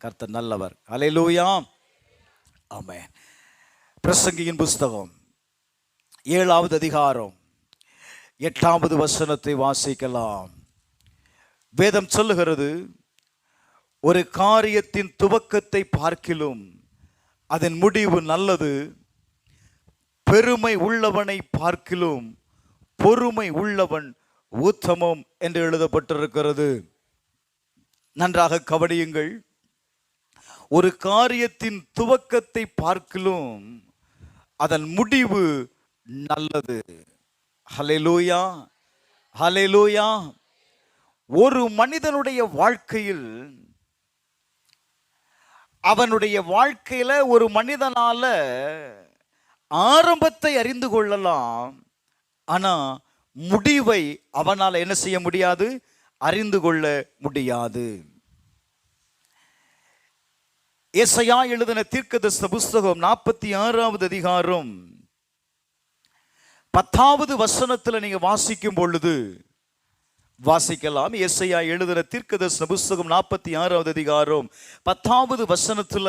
கர்த்தர் நல்லவர். அல்லேலூயா. ஆமென். பிரசங்கியின் புஸ்தகம் 7வது அதிகாரம் 8வது வசனத்தை வாசிக்கலாம். வேதம் சொல்லுகிறது, ஒரு காரியத்தின் துவக்கத்தை பார்க்கிலும் அதன் முடிவு நல்லது, பெருமை உள்ளவனை பார்க்கிலும் பொறுமை உள்ளவன் உத்தமம் என்று எழுதப்பட்டிருக்கிறது. நன்றாக கவனியுங்கள். ஒரு காரியத்தின் துவக்கத்தை பார்க்கிலும் அதன் முடிவு நல்லது. ஹல்லேலூயா, ஹல்லேலூயா. ஒரு மனிதனுடைய வாழ்க்கையில், அவனுடைய வாழ்க்கையில ஒரு மனிதனால ஆரம்பத்தை அறிந்து கொள்ளலாம், ஆனா முடிவை அவனால என்ன செய்ய முடியாது? அறிந்து கொள்ள முடியாது. ஏசாயா எழுதின தீர்க்கதரிசன புஸ்தகம் 46வது அதிகாரம் 10வது வசனத்துல நீங்க வாசிக்கும் பொழுது வாசிக்கலாம். ஏசாயா எழுதின தீர்க்கதரிசன புஸ்தகம் 46வது அதிகாரம் 10வது வசனத்துல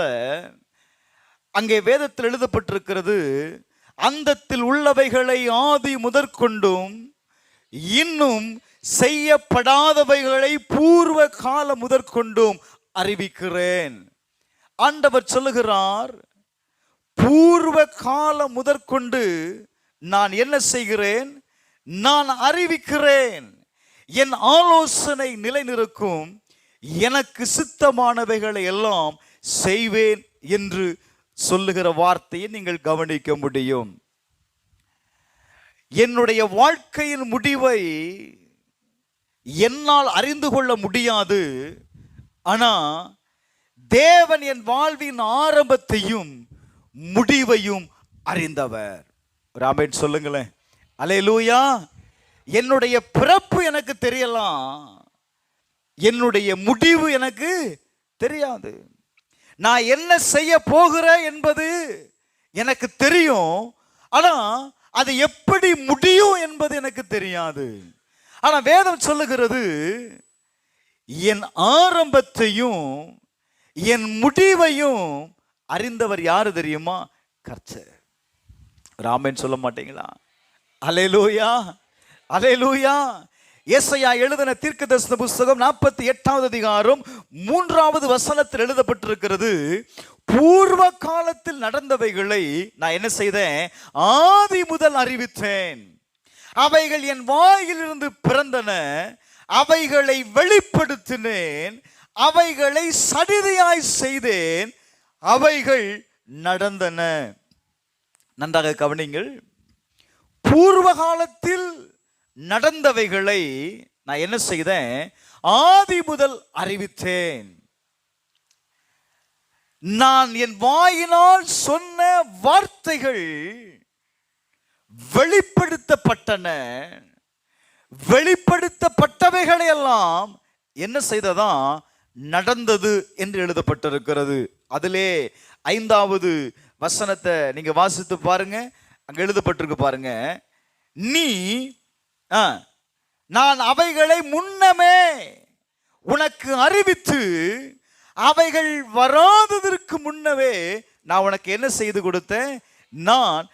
அங்கே வேதத்தில் எழுதப்பட்டிருக்கிறது, அந்தத்தில் உள்ளவைகளை ஆதி முதற்கொண்டும் இன்னும் செய்யப்படாதவைகளை பூர்வ கால முதற்கொண்டும் அறிவிக்கிறேன். ஆண்டவர் சொல்லுகிறார், பூர்வ கால முதற்கொண்டு நான் என்ன செய்கிறேன்? நான் அறிவிக்கிறேன். என் ஆலோசனை நிலைநிற்கும், எனக்கு சித்தமானவைகளை எல்லாம் செய்வேன் என்று சொல்லுகிற வார்த்தையை நீங்கள் கவனிக்க முடியும். என்னுடைய வாழ்க்கையின் முடிவை என்னால் அறிந்து கொள்ள முடியாது, ஆனா தேவன் என் வாழ்வின் ஆரம்பத்தையும் முடிவையும் அறிந்தவர். ஆமென் சொல்லுங்களேன். அல்லேலூயா. என்னுடைய பிறப்பு எனக்கு தெரியலாம், என்னுடைய முடிவு எனக்கு தெரியாது. நான் என்ன செய்ய போகிறேன் என்பது எனக்கு தெரியும், ஆனா அது எப்படி முடியும் என்பது எனக்கு தெரியாது. ஆனா வேதம் சொல்லுகிறது, என் ஆரம்பத்தையும் என் முடிவையும் அறிந்தவர் யாரு தெரியுமா? கர்த்தர். ஆமென் சொல்ல மாட்டீங்களா? அல்லேலூயா, அல்லேலூயா. ஏசாயா எழுதின தீர்க்கதரிசன புஸ்தகம் 48வது அதிகாரம் 3வது வசனத்தில் எழுதப்பட்டிருக்கிறது, பூர்வ காலத்தில் நடந்தவைகளை நான் என்ன செய்தேன்? ஆதி முதல் அறிவித்தேன். அவைகள் என் வாயிலிருந்து பிறந்தன, அவைகளை வெளிப்படுத்தினேன், அவைகளை சடிதியாய் செய்தேன், அவைகள் நடந்தன. நன்றாக கவனிங்கள். பூர்வ காலத்தில் நடந்தவைகளை நான் என்ன செய்தேன்? ஆதி முதல் அறிவித்தேன். நான் என் வாயினால் சொன்ன வார்த்தைகள் வெளிப்படுத்தப்பட்டன. வெளிப்படுத்தப்பட்டவைகளை எல்லாம் என்ன செய்ததா? நடந்தது என்று எழுதப்பட்டிருக்கிறது. அதிலே 5வது வசனத்தை நீங்க வாசித்து பாருங்க. அங்க எழுதப்பட்டிருக்கு பாருங்க, நீ நான் அவைகளை முன்னமே உனக்கு அறிவித்து அவைகள் வராததற்கு முன்னவே நான் உனக்கு என்ன செய்து கொடுத்தேன்? நான்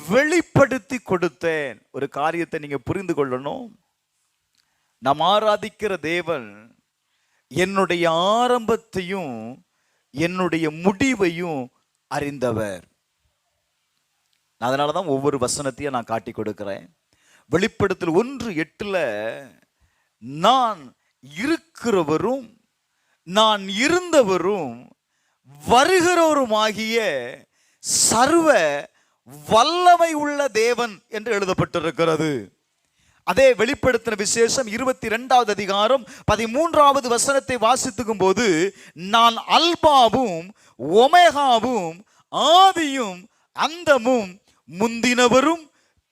வெளிப்படுத்தி கொடுத்தேன். ஒரு காரியத்தை நீங்க புரிந்து கொள்ளணும். நாம் ஆராதிக்கிற தேவன் என்னுடைய ஆரம்பத்தையும் என்னுடைய முடிவையும் அறிந்தவர். அதனாலதான் ஒவ்வொரு வசனத்தையும் நான் காட்டி கொடுக்கிறேன். வெளிப்படுத்தல் 1:8 நான் இருக்கிறவரும் நான் இருந்தவரும் வருகிறவருமாகிய சர்வ வல்லமை உள்ள தேவன் என்று எழுதப்பட்டிருக்கிறது. அதே வெளிப்படுத்தின விசேஷம் 22வது அதிகாரம் 13வது வசனத்தை வாசித்துக்கும் போது, நான் அல்பாவும் ஒமேகாவும் ஆதியும் அந்தமும் முந்தினவரும்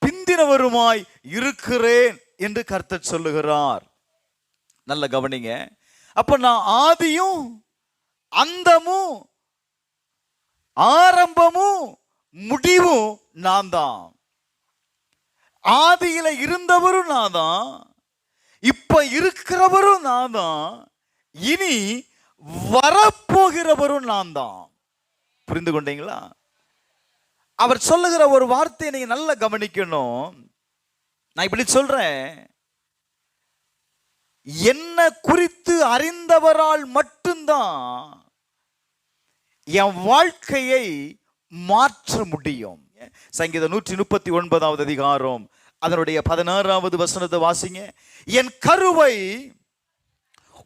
பிந்தினவருமாய் இருக்கிறேன் என்று கர்த்தர் சொல்லுகிறார். நல்ல கவனிங்க. அப்ப நான் ஆதியும் அந்தமும் ஆரம்பமும் முடிவும் நான் தான். ஆதியில இருந்தவரும் நான் தான், இப்ப இருக்கிறவரும் நான் தான், இனி வரப்போகிறவரும் நான் தான். புரிந்து கொண்டீங்களா? அவர் சொல்லுகிற ஒரு வார்த்தையை நீங்க நல்லா கவனிக்கணும். நான் இப்படி சொல்றேன், என்ன குறித்து அறிந்தவரால் மட்டும்தான் என் வாழ்க்கையை மாற்ற முடியும். சங்கீதம் 139 அதிகாரம் அதனுடைய 16வது வசனத்தை வாசிங்க. என் கருவை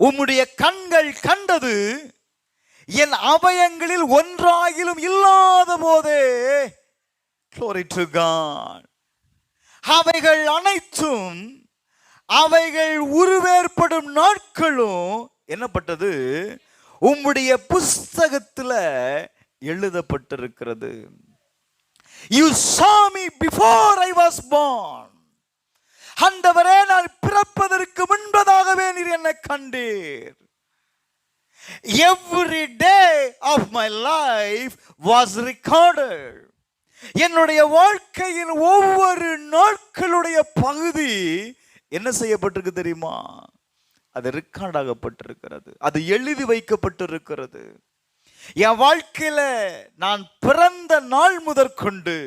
உம்முடைய கண்கள் கண்டது, என் அவயங்களில் ஒன்றாகிலும் இல்லாத போதே. Glory to God. அவைகள் அனைத்தும், அவைகள் உருவேற்படும் நாட்களும் என்னப்பட்டது? உம்முடைய புஸ்தகத்தில் எழுதப்பட்டிருக்கிறது. You saw me before I was born. ஆண்டவரே, நான் பிறப்பதற்கு முன்பதாகவே நீர் என்னை கண்டீர். Every day of my life was recorded. என்னுடைய வாழ்க்கையின் ஒவ்வொரு நாட்களுடைய பகுதி என்ன செய்யப்பட்டிருக்கு தெரியுமா? அது ரெக்கார்ட் ஆகப்பட்டிருக்கிறது, அது எழுதி வைக்கப்பட்டிருக்கிறது. என் வாழ்க்கையில நான் பிறந்த நாள் முதற்கொண்டு,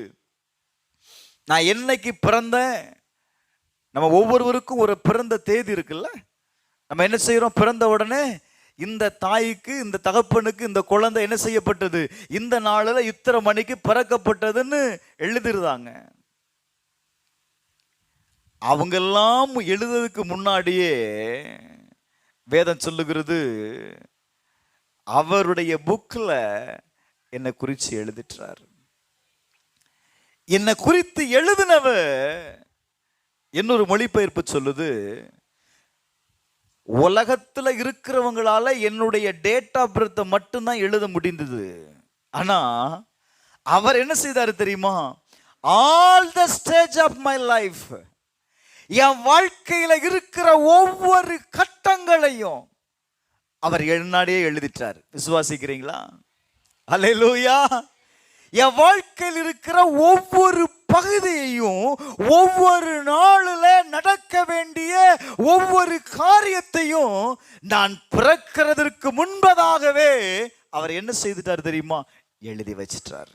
நான் என்னைக்கு பிறந்தேன், நம்ம ஒவ்வொருவருக்கும் ஒரு பிறந்த தேதி இருக்குல்ல. நம்ம என்ன செய்யறோம்? பிறந்த உடனே இந்த தாய்க்கு, இந்த தகப்பனுக்கு இந்த குழந்தை என்ன செய்யப்பட்டது, இந்த நாளில் இத்தனை மணிக்கு பிறக்கப்பட்டதுன்னு எழுதிருந்தாங்க. அவங்கெல்லாம் எழுதுறதுக்கு முன்னாடியே வேதம் சொல்லுகிறது, அவருடைய புக்ல என்னை குறித்து எழுதிட்டார். என்னை குறித்து எழுதினவர், இன்னொரு மொழிபெயர்ப்பு சொல்லுது, உலகத்துல இருக்கிறவங்களால என்னுடைய டேட் ஆஃப் பர்த் மட்டும்தான் எழுத முடிந்தது. ஆனா அவர் என்ன செய்தார் தெரியுமா? All the stage of my life, என் வாழ்க்கையில இருக்கிற ஒவ்வொரு கட்டங்களையும் அவர் என்னாடியே எழுதிட்டார். விசுவாசிக்கிறீங்களா? அல்லேலூயா. என் வாழ்க்கையில் இருக்கிற ஒவ்வொரு பகுதியையும், ஒவ்வொரு நாளில் நடக்க வேண்டிய ஒவ்வொரு காரியத்தையும் நான் பிறக்கிறதற்கு முன்பதாகவே அவர் என்ன செய்துட்டார் தெரியுமா? எழுதி வச்சிட்டார்.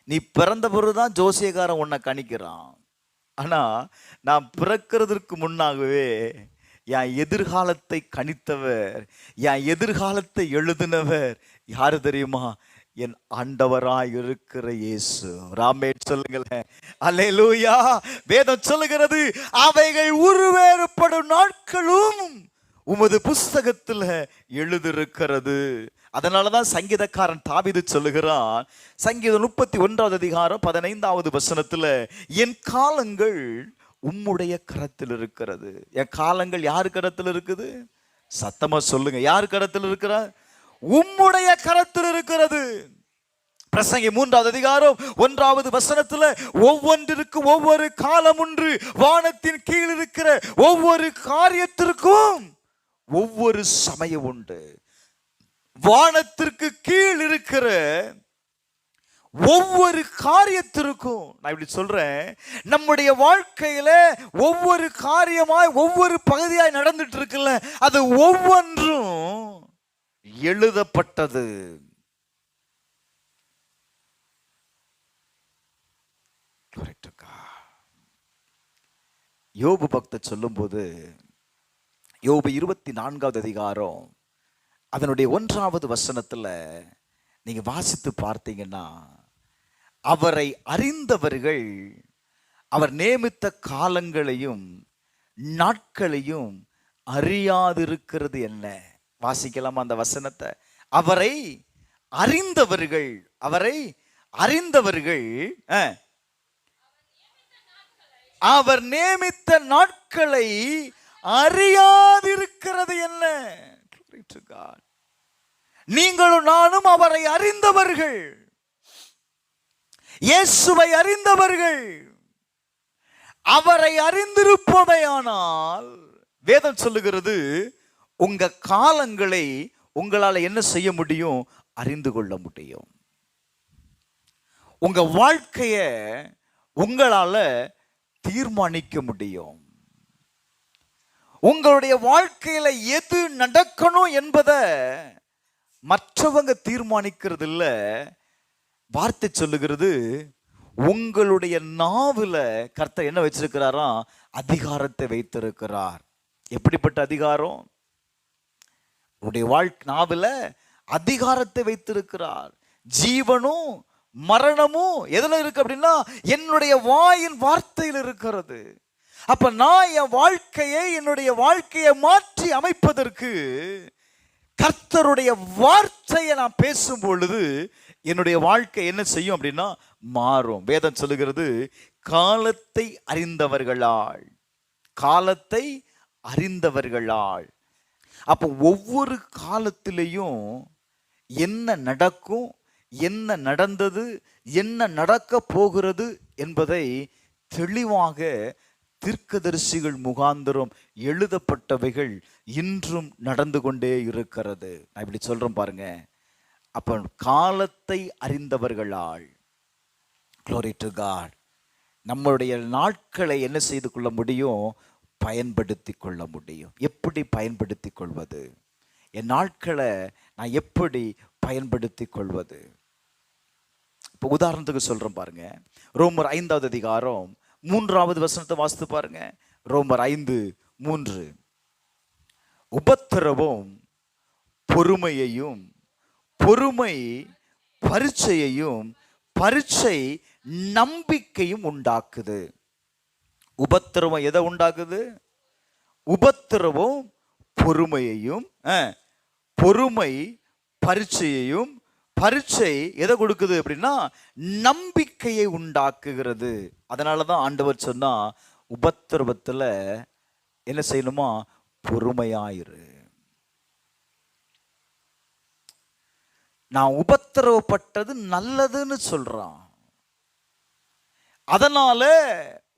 நீ பிறந்த பொழுதுதான் ஜோசியக்காரன் உன்னை கணிக்கிறான். ஆனா நான் பிறக்கிறதற்கு முன்னாகவே என் எதிர்காலத்தை கணித்தவர், என் எதிர்காலத்தை எழுதினவர் யாரு தெரியுமா? என் ஆண்டவராய் இருக்கிற இயேசு. ராமே சொல்லுங்களேன். அல்லேலூயா. வேதம் சொல்லுகிறது, அவைகள் உருவேறுபடும் நாட்களும் உமது புஸ்தகத்தில் எழுதிருக்கிறது. அதனாலதான் சங்கீதக்காரன் தாவீது சொல்லுகிறான், சங்கீதம் 31 அதிகாரம் 15வது வசனத்துல, என் காலங்கள் உம்முடைய கரத்தில் இருக்கிறது. என் காலங்கள் யார் கரத்தில் இருக்குது? சத்தமா சொல்லுங்க, யார் கரத்தில் இருக்கிறார்? உம்முடைய கரத்தில் இருக்கிறது. பிரசங்கி 3வது அதிகாரம் 1வது வசனத்துல, ஒவ்வொன்றிற்கு ஒவ்வொரு காலம் உண்டு, வானத்தின் கீழ் இருக்கிற ஒவ்வொரு காரியத்திற்கும் ஒவ்வொரு சமயம் உண்டு. வானத்திற்கு கீழ் இருக்கிற ஒவ்வொரு காரியத்திற்கும், நான் இப்படி சொல்றேன், நம்முடைய வாழ்க்கையில ஒவ்வொரு காரியமாய் ஒவ்வொரு பகுதியாய் நடந்துட்டு இருக்குல்ல, அது ஒவ்வொன்றும் எழுதப்பட்டது. யோபு பக்தர் சொல்லும் போது, யோபு 24வது அதிகாரம் அதனுடைய 1வது வசனத்துல நீங்க வாசித்து பார்த்தீங்கன்னா, அவரை அறிந்தவர்கள் அவர் நியமித்த காலங்களையும் நாட்களையும் அறியாதிருக்கிறது என்ன? வாசிக்கலாமா அந்த வசனத்தை? அவரை அறிந்தவர்கள், அவரை அறிந்தவர்கள் அவர் நியமித்த நாட்களை அறியாதிருக்கிறது என்ன? நீங்களும் நானும் அவரை அறிந்தவர்கள், இயேசுவை அறிந்தவர்கள். அவரை அறிந்திருப்பவையானால் வேதம் சொல்லுகிறது, உங்க காலங்களை உங்களால என்ன செய்ய முடியும்? அறிந்து கொள்ள முடியும். உங்க வாழ்க்கைய உங்களால தீர்மானிக்க முடியும். உங்களுடைய வாழ்க்கையில எது நடக்கணும் என்பதை மற்றவங்க தீர்மானிக்கிறது இல்ல. வார்த்தை சொல்லுகிறது, உங்களுடைய நாவுல கர்த்தர் என்ன வச்சிருக்கிறாரா? அதிகாரத்தை வைத்திருக்கிறார். எப்படிப்பட்ட அதிகாரம்? உங்களுடைய நாவுல அதிகாரத்தை வைத்திருக்கிறார். ஜீவனும் மரணமும் எதுல இருக்கு அப்படின்னா என்னுடைய வாயின் வார்த்தையில் இருக்கிறது. அப்ப நான் என் வாழ்க்கையை, என்னுடைய வாழ்க்கையை மாற்றி அமைப்பதற்கு கர்த்தருடைய வார்த்தையை நான் பேசும் பொழுது என்னுடைய வாழ்க்கை என்ன செய்யும் அப்படின்னா மாறும். வேதம் சொல்லுகிறது, காலத்தை அறிந்தவர்களால், காலத்தை அறிந்தவர்களால். அப்போ ஒவ்வொரு காலத்திலையும் என்ன நடக்கும், என்ன நடந்தது, என்ன நடக்க போகிறது என்பதை தெளிவாக தீர்க்கதரிசிகள் முகாந்திரம் எழுதப்பட்டவைகள் இன்றும் நடந்து கொண்டே இருக்கிறது. நான் இப்படி சொல்றேன் பாருங்க. அப்ப காலத்தை அறிந்தவர்களால், glory to God, நம்மளுடைய நாட்களை என்ன செய்து கொள்ள முடியும்? பயன்படுத்தி கொள்ள முடியும். எப்படி பயன்படுத்தி கொள்வது? என் நாட்களை நான் எப்படி பயன்படுத்தி கொள்வது? இப்போ உதாரணத்துக்கு சொல்றேன் பாருங்க. ரோமர் 5வது அதிகாரம் 3வது வசனத்தை வாசித்து பாருங்க. ரோமர் 5:3. உபத்திரவம் பொறுமையையும், பொறுமை பரீட்சையையும், பரீட்சை நம்பிக்கையும் உண்டாக்குது. உபத்திரவம் எதை உண்டாக்குது? உபத்திரவம் பொறுமையையும், பொறுமை பரீட்சையையும், பரீட்சை எதை கொடுக்குது அப்படின்னா நம்பிக்கையை உண்டாக்குகிறது. அதனாலதான் ஆண்டவர் சொன்னா, உபத்திரவத்துல என்ன செய்யணுமா? பொறுமையாயிரு. நான் உபத்திரவப்பட்டது நல்லதுன்னு சொல்றான். அதனால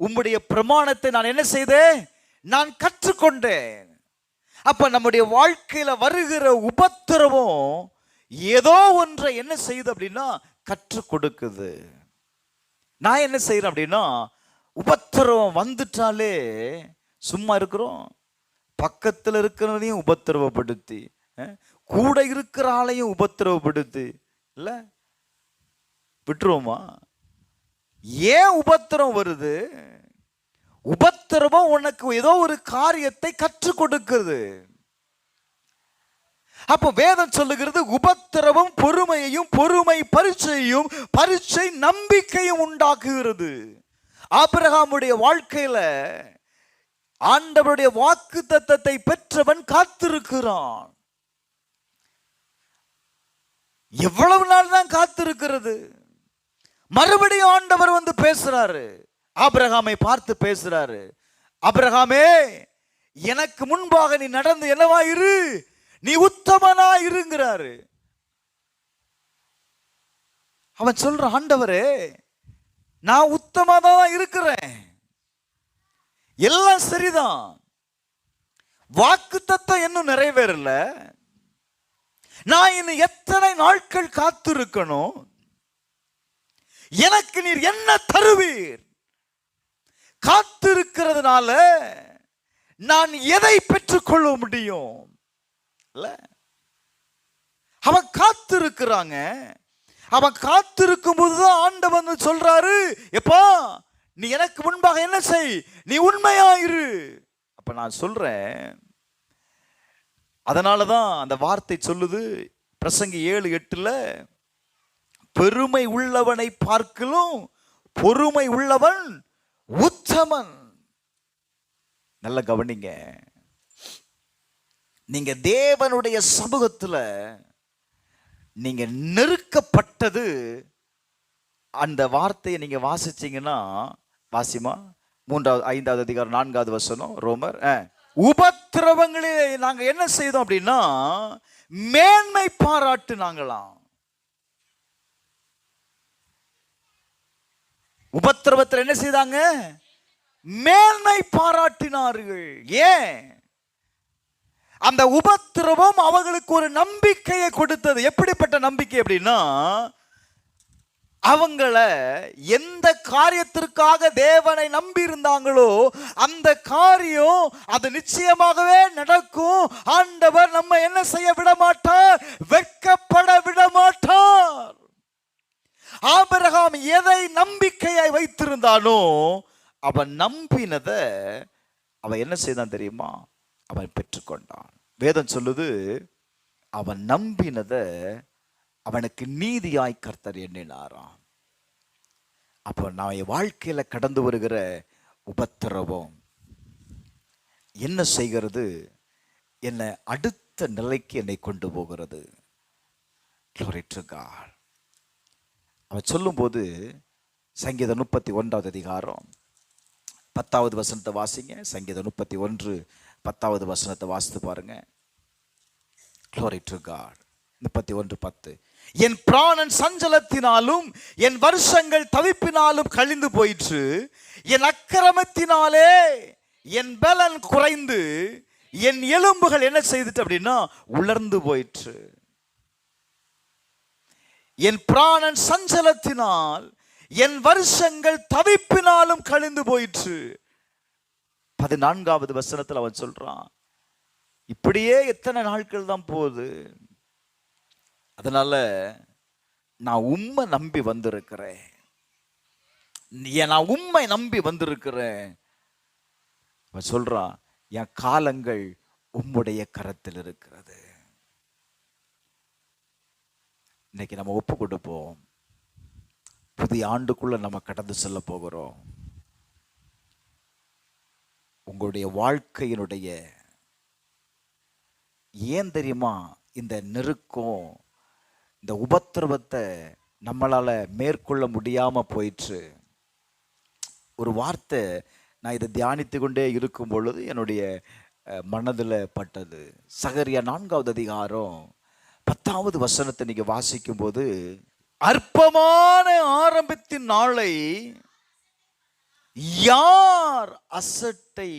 உம்முடைய பிரமாணத்தை நான் என்ன செய்தேன்? நான் கற்றுக்கொண்டேன். அப்ப நம்முடைய வாழ்க்கையில வருகிற உபத்திரவம் ஏதோ ஒன்றை என்ன செய்யுது அப்படின்னா கற்றுக் கொடுக்குது. நான் என்ன செய்யறேன் அப்படின்னா, உபத்திரவம் வந்துட்டாலே சும்மா இருக்கிறோம். பக்கத்தில் இருக்கிறவனையும் உபத்திரவப்படுத்தி, கூட இருக்கிற ஆளையும் உபத்திரவப்படுத்தி இல்ல விட்டுருவோமா? ஏன் உபத்திரம் வருது? உபத்திரவம் உனக்கு ஏதோ ஒரு காரியத்தை கற்றுக் கொடுக்கிறது. அப்போ வேதம் சொல்லுகிறது, உபத்திரவம் பொறுமையையும், பொறுமை பரீட்சையையும், பரீட்சை நம்பிக்கையும் உண்டாக்குகிறது. ஆபிரகாமுடைய வாழ்க்கையில ஆண்டவருடைய வாக்குத்தத்தத்தை பெற்றவன் காத்திருக்கிறான். எவ்வளவு நாள் தான் காத்திருக்கிறது? மறுபடியும் ஆண்டவர் வந்து பேசுறாரு, ஆபிரகாமை பார்த்து பேசுறாரு. ஆபிரகாமே, எனக்கு முன்பாக நீ நடந்து என்னவாயிரு, நீ உத்தமனா இருங்கிறாரு. அவன் சொல்ற, ஆண்டவரே நான் உத்தமதான் இருக்கிறேன், எல்லாம் சரிதான், வாக்குத்தத்தம் இன்னும் நிறைவேறல, நான் இன்னும் எத்தனை நாட்கள் காத்திருக்கணும், எனக்கு நீர் என்ன தருவீர்? காத்திருக்கிறதுனால நான் எதை பெற்றுக்கொள்ள முடியும்? அவன் காத்திருக்கிறாங்க. அவன் காத்திருக்கும் போதுதான் ஆண்டவன் சொல்றாரு, எப்பா நீ எனக்கு முன்பாக என்ன செய், நீ உண்மையாயிரு. அப்ப நான் சொல்றேன், அதனாலதான் அந்த வார்த்தை சொல்லுது பிரசங்கி 7:8, பெருமை உள்ளவனை பார்க்கலும் பொறுமை உள்ளவன் உத்தமன். நல்ல கவனிங்க. நீங்க தேவனுடைய சமூகத்துல நீங்க நெருக்கப்பட்டது, அந்த வார்த்தையை நீங்க வாசிச்சீங்கன்னா, வாசிமா 5வது அதிகாரம் 4வது வசனம் ரோமர். உபத்திரவங்களிலே நாங்க என்ன செய்தோம் அப்படின்னா மேன்மை பாராட்டுனாங்களாம். உபத்திரவத்தில் என்ன செய்தாங்க? மேன்மை பாராட்டினார்கள். ஏன்? அந்த உபத்திரவம் அவர்களுக்கு ஒரு நம்பிக்கையை கொடுத்தது. எப்படிப்பட்ட நம்பிக்கை அப்படின்னா, அவங்கள எந்த காரியத்திற்காக தேவனை நம்பி இருந்தாங்களோ அந்த காரியம் அது நிச்சயமாகவே நடக்கும். ஆண்டவர் நம்ம என்ன செய்ய விட மாட்டார், வெட்கப்பட விட மாட்டார். ஆபிரகாம் எதை நம்பிக்கையை வைத்திருந்தானோ அவன் நம்பினதை அவன் என்ன செய்தான் தெரியுமா, அவன் பெற்றுக்கொண்டான். வேதம் சொல்லுது, அவன் நம்பினதை அவனுக்கு நீதியாய் கர்த்தர் எண்ணினாராம். அப்போ நான் என் வாழ்க்கையில கடந்து வருகிற உபத்திரவம் என்ன செய்கிறது, என்னை அடுத்த நிலைக்கு என்னை கொண்டு போகிறது. Glory to God. அவன் சொல்லும்போது சங்கீதம் 31 அதிகாரம் 10வது வசனத்தை வாசிங்க. சங்கீதம் 31 10வது வசனத்தை வாசித்து பாருங்க. Glory to God. 31:10. என் பிராணன் சஞ்சலத்தினாலும் என் வருஷங்கள் தவிப்பினாலும் கழிந்து போயிற்று. என் அக்கிரமத்தினாலே என் பலன் குறைந்து என் எலும்புகள் என்ன செய்துட்டு அப்படின்னா உலர்ந்து போயிற்று. என் பிராணன் சஞ்சலத்தினால் என் வருஷங்கள் தவிப்பினாலும் கழிந்து போயிற்று. 14வது வசனத்தில் அவன் சொல்றான், இப்படியே எத்தனை நாட்கள் தான் போகுது, அதனால நான் உம்மை நம்பி வந்திருக்கிறேன், நான் உம்மை நம்பி வந்திருக்கிறேன். அவன் சொல்றான், என் காலங்கள் உம்முடைய கரத்தில் இருக்கிறது. இன்னைக்கு நம்ம ஒப்பு கொடுப்போம். புதிய ஆண்டுக்குள்ள நம்ம கடந்து செல்ல போகிறோம். உங்களுடைய வாழ்க்கையினுடைய ஏன் தெரியுமா இந்த நெருக்கம், இந்த உபத்திரவத்தை நம்மளால மேற்கொள்ள முடியாம போயிற்று. ஒரு வார்த்தை நான் இதை தியானித்து கொண்டே இருக்கும் பொழுது என்னுடைய மனதில் பட்டது. சகரியா 4வது அதிகாரம் 10வது வசனத்தை நீங்க வாசிக்கும் போது, அற்பமான ஆரம்பத்தின் நாளை யார் அசட்டை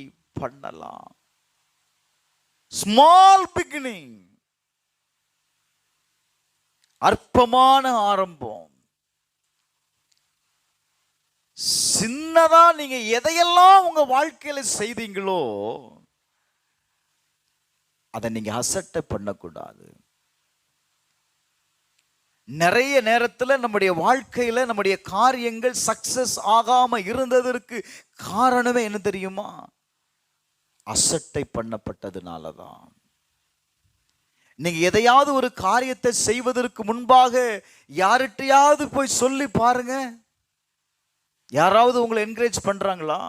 பண்ணலாம்? ஸ்மால் பிகினிங், அற்பமான ஆரம்பம். சின்னதா நீங்க எதையெல்லாம் உங்க வாழ்க்கையில செய்தீங்களோ அதை நீங்க அசட்டை பண்ணக்கூடாது. நிறைய நேரத்தில் நம்முடைய வாழ்க்கையில நம்முடைய காரியங்கள் சக்சஸ் ஆகாம இருந்ததற்கு காரணமே என்ன தெரியுமா? அசட்டை பண்ணப்பட்டதுனாலதான். நீங்க எதையாவது ஒரு காரியத்தை செய்வதற்கு முன்பாக யார்கிட்டயாவது போய் சொல்லி பாருங்க. யாராவது உங்களை என்கரேஜ் பண்றாங்களா?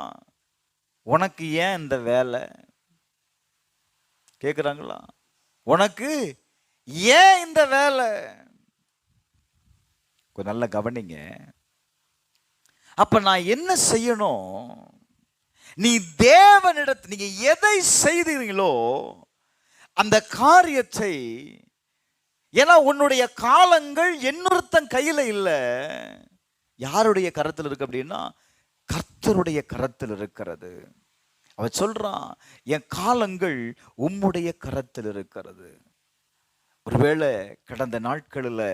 உனக்கு ஏன் இந்த வேலை கேக்குறாங்களா? உனக்கு ஏன் இந்த வேலை? நல்ல கவனிங்க. அப்ப நான் என்ன செய்யணும்? நீ தேவனிடத்தில் நீங்க எதை செய்தீங்களோ அந்த காரியத்தை, ஏன்னா உன்னுடைய காலங்கள் இன்னொருத்தன் கையில இல்ல, யாருடைய கரத்தில் இருக்கு அப்படின்னா கர்த்தருடைய கரத்தில் இருக்கிறது. அவன் சொல்றான், என் காலங்கள் உம்முடைய கரத்தில் இருக்கிறது. ஒருவேளை கடந்த நாட்களில்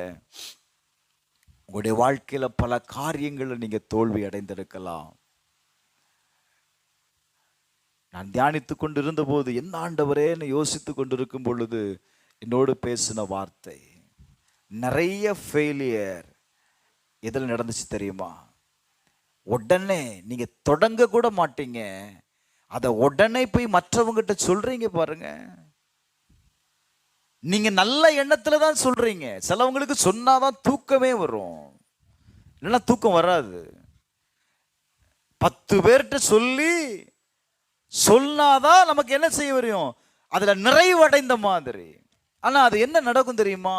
உங்களுடைய வாழ்க்கையில பல காரியங்களை நீங்க தோல்வி அடைந்திருக்கலாம். நான் தியானித்து கொண்டு இருந்த போது, என்ன ஆண்டவரேன்னு யோசித்து கொண்டிருக்கும் பொழுது என்னோடு பேசின வார்த்தை, நிறைய ஃபெயிலியர் எதில் நடந்துச்சு தெரியுமா? உடனே நீங்க தொடங்க கூட மாட்டீங்க, அதை உடனே போய் மற்றவங்கிட்ட சொல்றீங்க பாருங்க. நீங்க நல்ல எண்ணத்துல தான் சொல்றீங்க. சிலவங்களுக்கு சொன்னாதான் தூக்கமே வரும், இல்லைன்னா தூக்கம் வராது. 10 பேர்கிட்ட சொல்லி சொன்னாதான் நமக்கு என்ன செய்ய வரும், அதுல நிறைவடைந்த மாதிரி. ஆனா அது என்ன நடக்கும் தெரியுமா?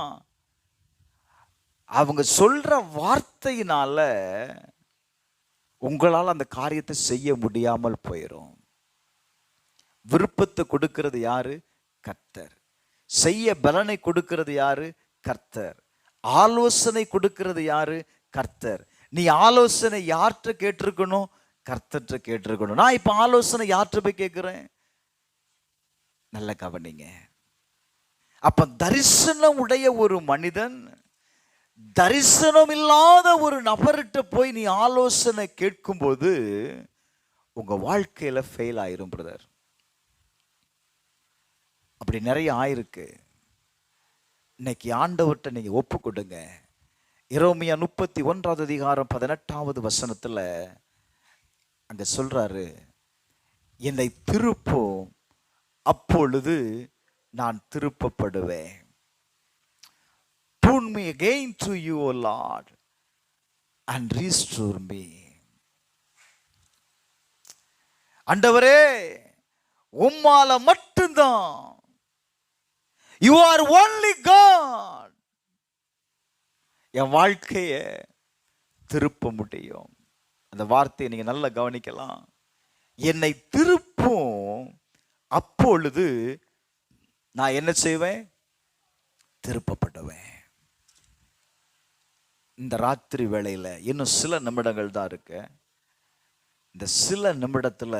அவங்க சொல்ற வார்த்தையினால உங்களால் அந்த காரியத்தை செய்ய முடியாமல் போயிடும். விருப்பத்தை கொடுக்கிறது யாரு? கர்த்தர். செய்ய பலனை கொடுக்கிறது யாரு? கர்த்தர். ஆலோசனை கொடுக்கிறது யாரு? கர்த்தர். நீ ஆலோசனை யார்கிட்ட கேட்டிருக்கணும்? கர்த்தர்கிட்ட கேட்டிருக்கணும். நான் இப்ப ஆலோசனை யார்கிட்ட போய் கேட்கிறேன்? நல்ல கவனிங்க. அப்ப தரிசனம் உடைய ஒரு மனிதன் தரிசனம் இல்லாத ஒரு நபர்கிட்ட போய் நீ ஆலோசனை கேட்கும்போது உங்க வாழ்க்கையில ஃபெயில் ஆயிரும் பிரதர். அப்படி நிறைய ஆயிருக்கு. இன்னைக்கு ஆண்டவர்கிட்ட நீங்க ஒப்பு கொடுங்க. எரேமியா 31வது அதிகாரம் 18வது வசனத்துல அங்க சொல்றாரு, என்னை திருப்பும், அப்பொழுது நான் திருப்பப்படுவேன். Turn me again to you, O Lord, and restore me. ஆண்டவரே, உம்மால மட்டும்தான், you are only God, என் வாழ்க்கைய திருப்ப முடியும். அந்த வார்த்தையை நீங்க நல்லா கவனிக்கலாம். என்னை திருப்பும், அப்பொழுது நான் என்ன செய்வேன்? திருப்பப்படுவேன். இந்த ராத்திரி வேளையில இன்னும் சில நிமிடங்கள் தான் இருக்கு. இந்த சில நிமிடத்துல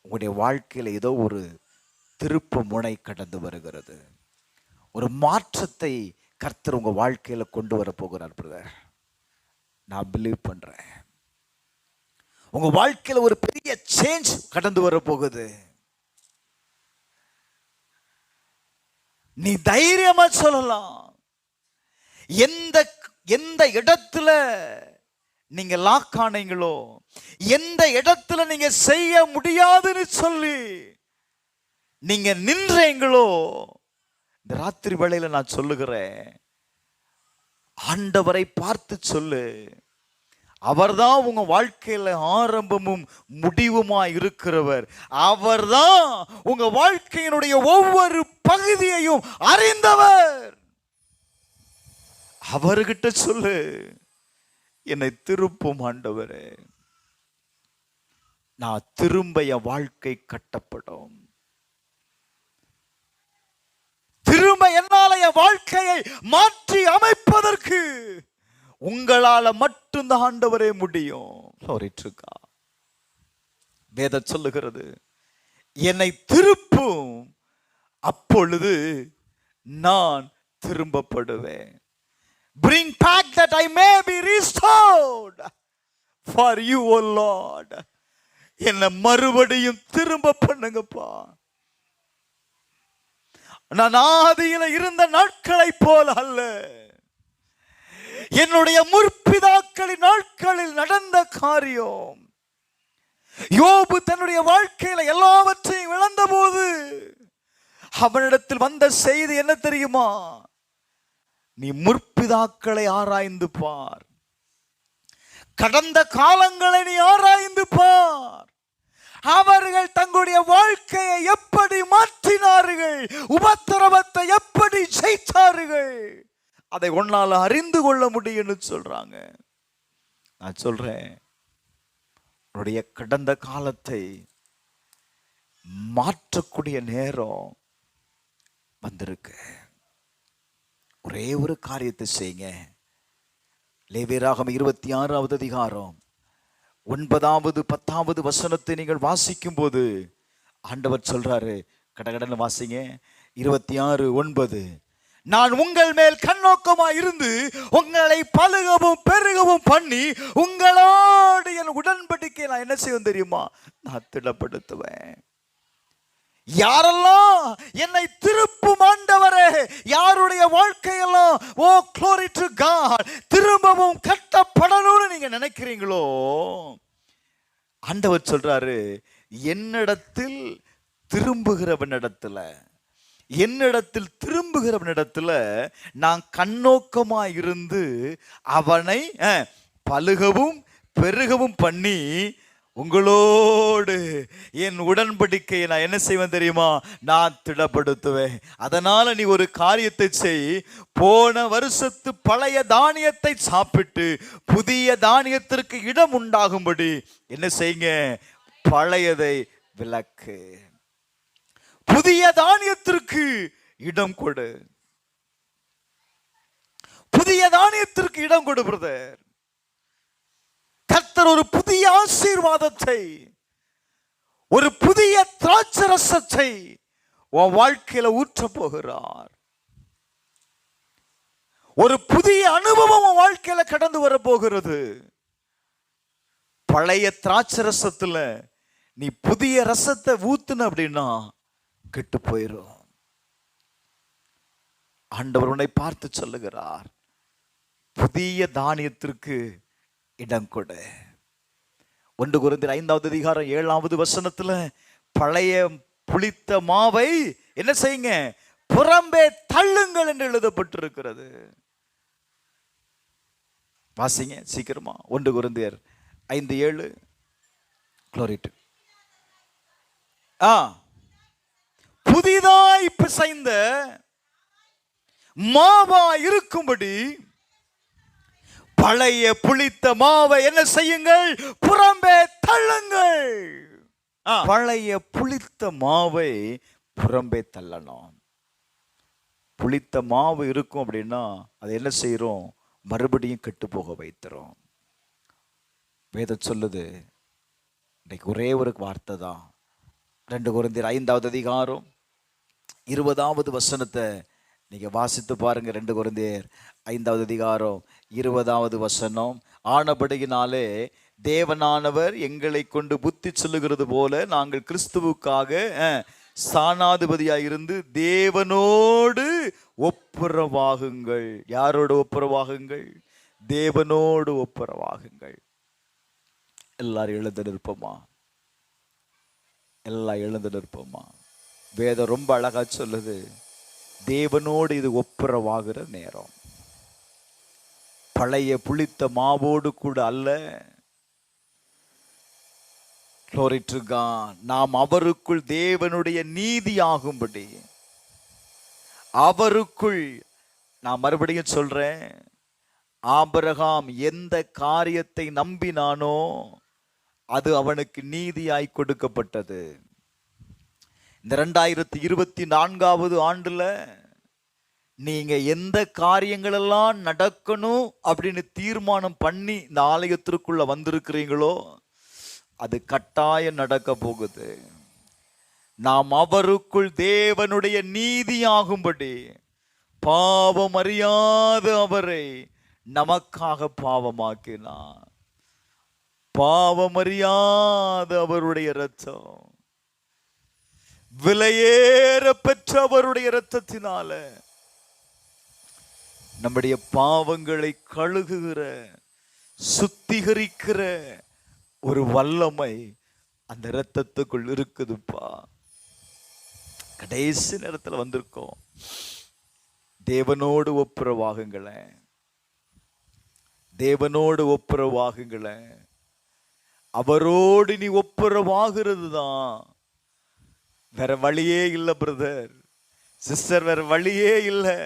உங்களுடைய வாழ்க்கையில ஏதோ ஒரு திருப்ப முனை கடந்து வருகிறது. ஒரு மாற்றத்தை கர்த்தர் உங்க வாழ்க்கையில கொண்டு வர போகிறார் பிரதர். நான் பிலீவ் பண்றேன். உங்க வாழ்க்கையில ஒரு பெரிய சேஞ்ச் கடந்து வர போகுது. நீ தைரியமா சொல்லலாம். எந்த இடத்துல நீங்க லாக் ஆனீங்களோ, எந்த இடத்துல நீங்க செய்ய முடியாதுன்னு சொல்லி நீங்க நின்றீங்களோ, இந்த ராத்திரி வேளையில நான் சொல்லுகிறேன், ஆண்டவரை பார்த்து சொல்லு. அவர்தான் உங்க வாழ்க்கையில ஆரம்பமும் முடிவுமா இருக்கிறவர். அவர்தான் உங்க வாழ்க்கையினுடைய ஒவ்வொரு பகுதியையும் அறிந்தவர். அவர்கிட்ட சொல்லு, என்னை திருப்பும் ஆண்டவரே, நான் திரும்ப என் வாழ்க்கை கட்டப்படும். திரும்ப என்னால என் வாழ்க்கையை மாற்றி அமைப்பதற்கு உங்களால மட்டும்தான் ஆண்டவரே முடியும். வேதம் சொல்லுகிறது, என்னை திருப்பும், அப்பொழுது நான் திரும்பப்படுவேன். Bring back that I may be restored for you, O Lord. என்னை மறுபடியும் திரும்ப பண்ணுங்கப்பா. நான் ஆதியில இருந்த நாட்களை போல அல்ல, என்னுடைய முற்பிதாக்களின் நாட்களில் நடந்த காரியம். யோபு தன்னுடைய வாழ்க்கையில எல்லாவற்றையும் இழந்த போது அவனிடத்தில் வந்த செய்தி என்ன தெரியுமா? நீ முற்பிதாக்களை ஆராய்ந்து பார், கடந்த காலங்களை நீ ஆராய்ந்து பார். அவர்கள் தங்களுடைய வாழ்க்கையை எப்படி மாற்றினார்கள், உபத்திரவத்தை எப்படி ஜெயித்தார்கள், அதை உன்னால அறிந்து கொள்ள முடியும்னு சொல்றாங்க. நான் சொல்றேன், உன்னுடைய கடந்த காலத்தை மாற்றக்கூடிய நேரம் வந்திருக்கு. ஒரே ஒரு காரியத்தை செய்யுங்க. லேவியராகமம் 26வது அதிகாரம் 9வது 10வது வசனத்தை நீங்கள் வாசிக்கும் போது ஆண்டவர் சொல்றாரு, கடகடன்னு வாசிங்க. 26:9, நான் உங்கள் மேல் கண்ணோக்கமாய் இருந்து உங்களை பலுகவும் பெருகவும் பண்ணி உங்களோடு என் உடன்படிக்கை நான் என்ன செய்வேன் தெரியுமா? நான் திடப்படுத்துவேன். யாரெல்லாம் என்னை திருப்பும் ஆண்டவரே, யாருடைய வாழ்க்கையெல்லாம் ஓ glory to God திரும்பவும் கட்டப்படணும்னு நீங்க நினைக்கிறீங்களோ, ஆண்டவர் சொல்றாரு, என்னிடத்தில் திரும்புகிறவனிடத்துல நான் கண்ணோக்கமா இருந்து அவனை பலுகவும் பெருகவும் பண்ணி உங்களோடு என் உடன்படிக்கையை நான் என்ன செய்வேன் தெரியுமா? நான் திடப்படுத்துவேன். அதனால நீ ஒரு காரியத்தை செய். போன வருஷத்து பழைய தானியத்தை சாப்பிட்டு புதிய தானியத்திற்கு இடம் உண்டாகும்படி என்ன செய்யுங்க? பழையதை விலக்கு, புதிய தானியத்திற்கு இடம் கொடு. புதிய தானியத்திற்கு இடம் கொடு பிரதர். கர்த்தர் ஒரு புதிய ஆசீர்வாதத்தை, ஒரு புதிய திராட்சரசத்தை உன் வாழ்க்கையில ஊற்ற போகிறார். ஒரு புதிய அனுபவம் உன் வாழ்க்கையில கடந்து வர போகிறது. பழைய திராட்சை ரசத்துல நீ புதிய ரசத்தை ஊத்துன அப்படின்னா கெட்டு போயிரும். ஆண்டவர் உன்னை பார்த்து சொல்லுகிறார், புதிய தானியத்திற்கு இடம் கொடு. 1 கொரிந்தியர் 5வது அதிகாரம் 7வது வசனத்துல பழைய புளித்த மாவை என்ன செய்யுங்க, புறம்பே தள்ளுங்கள் என்று எழுதப்பட்டிருக்கிறது. வாசிங்க சீக்கிரமா. 1 கொரிந்தியர் 5:7. குளோரிட்டு. புதிதாய் பிசைந்த மாவா இருக்கும்படி பழைய புளித்த மாவை என்ன செய்யுங்கள், புறம்பே தள்ளுங்கள். பழைய புளித்த மாவை புறம்பே தள்ளணும். புளித்த மாவு இருக்கும் அப்படின்னா அது என்ன செய்யறோம், மறுபடியும் கெட்டு போக வைக்கிறோம். வேதம் சொல்லுது, இன்னைக்கு ஒரே ஒரு வார்த்தை தான். 2 கொரிந்தியர் 5வது அதிகாரம் 20வது வசனத்தை நீங்க வாசித்து பாருங்க. 2 கொரிந்தியர் 5வது அதிகாரம் 20வது வசனம். ஆனபடியினாலே தேவனானவர் எங்களை கொண்டு புத்தி சொல்லுகிறது போல நாங்கள் கிறிஸ்துவுக்காக ஸ்தானாதிபதியாய் இருந்து தேவனோடு ஒப்புரவாகுங்கள். யாரோடு ஒப்புரவாகுங்கள்? தேவனோடு ஒப்புரவாகுங்கள். எல்லாரும் எழுந்து நிற்போமா? எல்லாம் எழுந்து நிற்போமா? வேதம் ரொம்ப அழகா சொல்லுது, தேவனோடு இது ஒப்புரவாகிற நேரம். பழைய புளித்த மாவோடு கூட அல்ல. நாம் அவருக்குள் தேவனுடைய நீதி ஆகும்படி, அவருக்குள். நான் மறுபடியும் சொல்றேன், ஆபிரகாம் எந்த காரியத்தை நம்பினானோ அது அவனுக்கு நீதியாய் கொடுக்கப்பட்டது. இந்த 2024வது ஆண்டுல நீங்க எந்த காரியங்கள் எல்லாம் நடக்கணும் அப்படின்னு தீர்மானம் பண்ணி இந்த ஆலயத்திற்குள்ள வந்திருக்கிறீங்களோ அது கட்டாயம் நடக்க போகுது. நாம் அவருக்குள் தேவனுடைய நீதியாகும்படி பாவம் அறியாத அவரை நமக்காக பாவமாக்கினார். பாவம் அறியாத அவருடைய இரத்தம், விலையேற பெற்ற அவருடைய இரத்தத்தினால நம்முடைய பாவங்களை கழுகுகிற, சுத்திகரிக்கிற ஒரு வல்லமை அந்த இரத்தத்துக்குள் இருக்குதுப்பா. கடைசி நேரத்தில் வந்திருக்கோம். தேவனோடு ஒப்புரவாகுங்களேன், தேவனோடு ஒப்புரவாகுங்களேன். அவரோடு நீ ஒப்புரவாகிறது தான். வேற வழியே இல்லை பிரதர், சிஸ்டர், வேற வழியே இல்லை.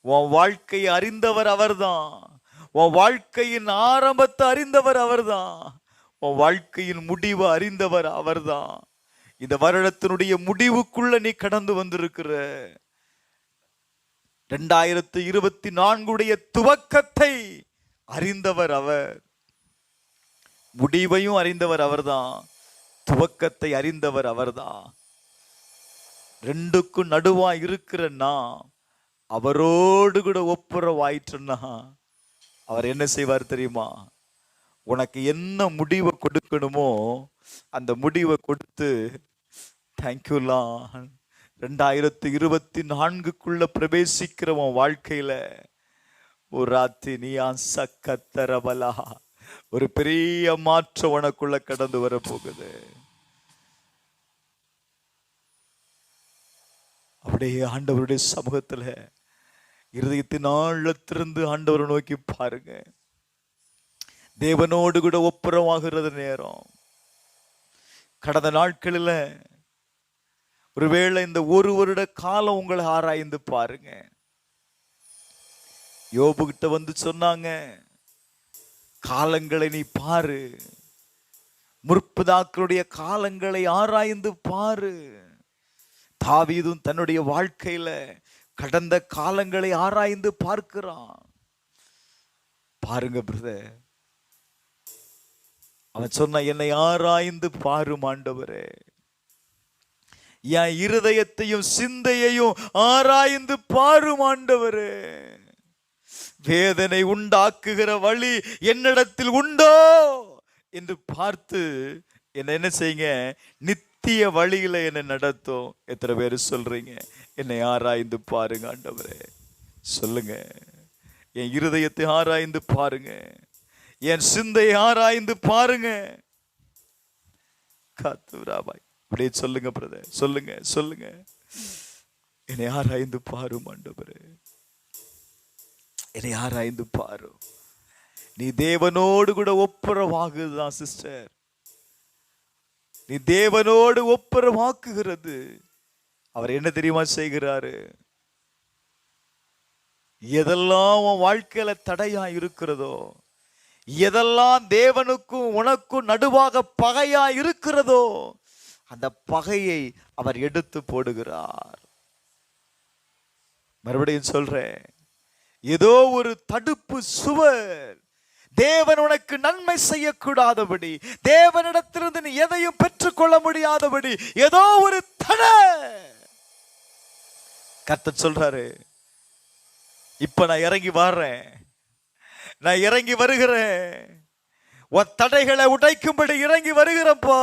உன் வாழ்க்கையை அறிந்தவர் அவர்தான். உன் வாழ்க்கையின் ஆரம்பத்தை அறிந்தவர் அவர்தான். உன் வாழ்க்கையின் முடிவை அறிந்தவர் அவர்தான். இந்த வருடத்தினுடைய முடிவுக்குள்ள நீ கடந்து வந்திருக்கிற. 2024 துவக்கத்தை அறிந்தவர் அவர். முடிவையும் அறிந்தவர் அவர்தான், துவக்கத்தை அறிந்தவர் அவர்தான். ரெண்டுக்கும் நடுவா இருக்கிறன்னா அவரோடு கூட ஒப்புரவாயிற்றுன்னா அவர் என்ன செய்வார் தெரியுமா? உனக்கு என்ன முடிவை கொடுக்கணுமோ அந்த முடிவை கொடுத்து தேங்க்யூலாம் 2024க்குள்ள பிரவேசிக்கிறவன் வாழ்க்கையில ஒரு ராத்தி நீயா சக்கத்தரபலா ஒரு பெரிய மாற்றம் உனக்குள்ள கடந்து வர போகுது. அப்படியே ஆண்டவருடைய சமூகத்துல இருதயத்தின் ஆழத்திலிருந்து ஆண்டவரை நோக்கி பாருங்க. தேவனோடு கூட ஒப்புரவாகிறது நேரம். கடந்த நாட்களில் ஒருவேளை இந்த 1 வருட காலம் உங்களை ஆராய்ந்து பாருங்க. யோபு கிட்ட வந்து சொன்னாங்க, காலங்களை நீ பாரு, முற்பிதாக்களுடைய காலங்களை ஆராய்ந்து பாரு. தாவீதும் தன்னுடைய வாழ்க்கையில கடந்த காலங்களை ஆராய்ந்து பார்க்கிறான். பாருங்க பிரதர், அவன் சொன்ன என்னை ஆராய்ந்து பாரும் ஆண்டவரே, என் இருதயத்தையும் சிந்தையையும் ஆராய்ந்து பாரும் ஆண்டவரே. வேதனை உண்டாக்குகிற வழி என்னிடத்தில் உண்டோ என்று பார்த்து என்ன செய்யுங்க, நித்திய வழியில என்னை நடத்தும். எத்தனை பேர் சொல்றீங்க, என்னை ஆராய்ந்து பாருங்க ஆண்டவரே? சொல்லுங்க. என் இருதயத்தை ஆராய்ந்து பாருங்க, என் சிந்தையை ஆராய்ந்து பாருங்க. காத்துராபாய் அப்படியே சொல்லுங்க பிரதர், சொல்லுங்க சொல்லுங்க. என்னை ஆராய்ந்து பாரும் ஆண்டவரே, என்னை ஆராய்ந்து பாரு. நீ தேவனோடு கூட ஒப்புரவாகுதான் சிஸ்டர். நீ தேவனோடு ஒப்புரவாக்குகிறது. அவர் என்ன தெரியுமா செய்கிறாரு? எதெல்லாம் உன் வாழ்க்கையில தடையா இருக்கிறதோ, எதெல்லாம் தேவனுக்கும் உனக்கும் நடுவாக பகையா இருக்கிறதோ, அந்த பகையை அவர் எடுத்து போடுகிறார். மறுபடியும் சொல்றேன், ஏதோ ஒரு தடுப்பு சுவர், தேவன் உனக்கு நன்மை செய்யக்கூடாதபடி, தேவனிடத்திலிருந்து நீ எதையும் பெற்றுக்கொள்ள முடியாதபடி ஏதோ ஒரு தடை. கர்த்தர் சொல்றாரு, இப்ப நான் இறங்கி வர்றேன், நான் இறங்கி வருகிறேன், உன் தடைகளை உடைக்கும்படி இறங்கி வருகிறப்பா,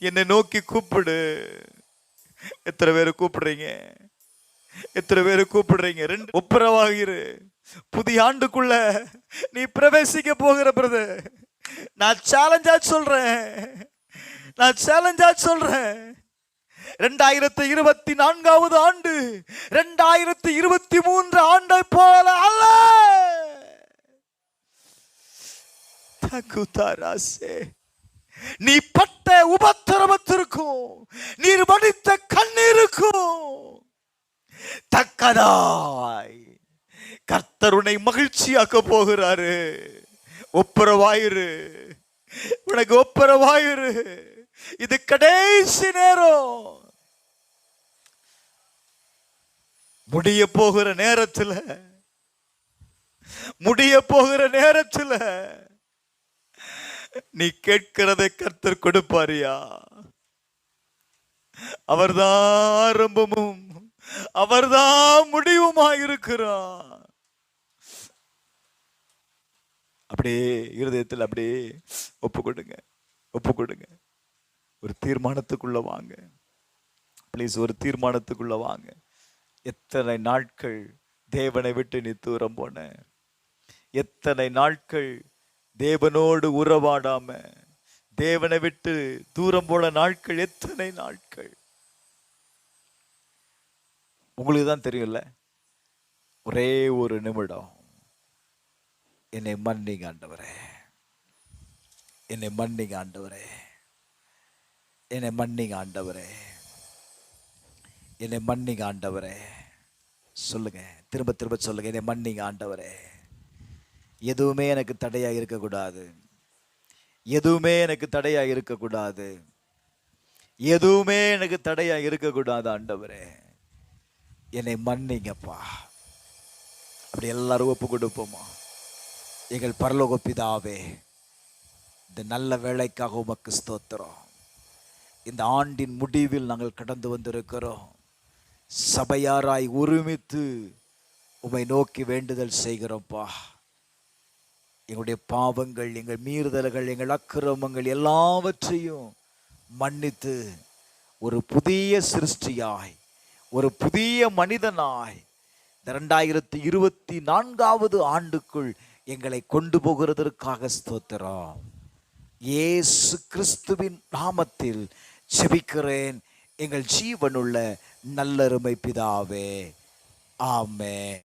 என்னை நோக்கி கூப்பிடு. எத்தனை பேரு கூப்பிடுறீங்க? எத்தனை பேரு கூப்பிடுறீங்க? ரெண்டு ஒப்புரவாகிரு. புதிய ஆண்டுக்குள்ள நீ பிரவேசிக்க போகிற பிரதர், நான் சேலஞ்சா சொல்றேன், நான் சேலஞ்சா சொல்றேன். 2024 ஆண்டு 2023 ஆண்டை போல அல்ல. நீ பட்ட உபத்திரவத்திற்கும் நீர் வடித்த கண்ணீருக்கும் தக்கதாய் கர்த்தர் உன்னை மகிழ்ச்சியாக்க போகிறாரு. ஒப்புரவாயிரு, உனக்கு ஒப்புரவாயிரு. இது கடைசி நேரம். முடிய போகிற நேரத்தில், முடிய போகிற நேரத்தில் நீ கேட்கிறதை கர்த்தர் கொடுப்பாரியா? அவர்தான் ஆரம்பமும் அவர்தான் முடிவுமாயிருக்கிறார். அப்படியே இருதயத்தில் அப்படியே ஒப்பு கொடுங்க, ஒப்பு கொடுங்க. ஒரு தீர்மானத்துக்குள்ள வாங்க பிளீஸ், ஒரு தீர்மானத்துக்குள்ள வாங்க. எத்தனை நாட்கள் தேவனை விட்டு நீ தூரம் போன, எத்தனை நாட்கள் தேவனோடு உறவாடாம தேவனை விட்டு தூரம் போன நாட்கள், எத்தனை நாட்கள். உங்களுக்கு தான் தெரியும்ல. ஒரே ஒரு நிமிடம், என்னை மன்னிங்க ஆண்டவரே, என்னை மன்னிங்க ஆண்டவரே, என்னை மன்னிங்க ஆண்டவரே, என்னை மன்னிங்க ஆண்டவரே. சொல்லுங்க, திரும்ப திரும்ப சொல்லுங்க, என்னை மன்னிங்க ஆண்டவரே. எதுவுமே எனக்கு தடையா இருக்கக்கூடாது, எதுவுமே எனக்கு தடையா இருக்கக்கூடாது, எதுவுமே எனக்கு தடையா இருக்கக்கூடாது ஆண்டவரே, என்னை மன்னிங்கப்பா. அப்படி எல்லாரும் ஒப்பு கொடுப்போமா? எங்கள் பரலோக பிதாவே, இந்த நல்ல வேலைக்காக உமக்கு ஸ்தோத்திரம். இந்த ஆண்டின் முடிவில் நாங்கள் கடந்து வந்திருக்கிறோம். சபையாராய் ஒருமித்து உம்மை நோக்கி வேண்டுதல் செய்கிறோம்ப்பா. எங்களுடைய பாவங்கள், எங்கள் மீறுதல்கள், எங்கள் அக்கிரமங்கள் எல்லாவற்றையும் மன்னித்து ஒரு புதிய சிருஷ்டியாய், ஒரு புதிய மனிதனாய் இந்த 2024 ஆண்டுக்குள் எங்களை கொண்டு போகிறதற்காக ஸ்தோத்திரம். இயேசு கிறிஸ்துவின் நாமத்தில் ஜெபிக்கிறேன் எங்கள் ஜீவனுள்ள நல்லருமை பிதாவே, ஆமென்.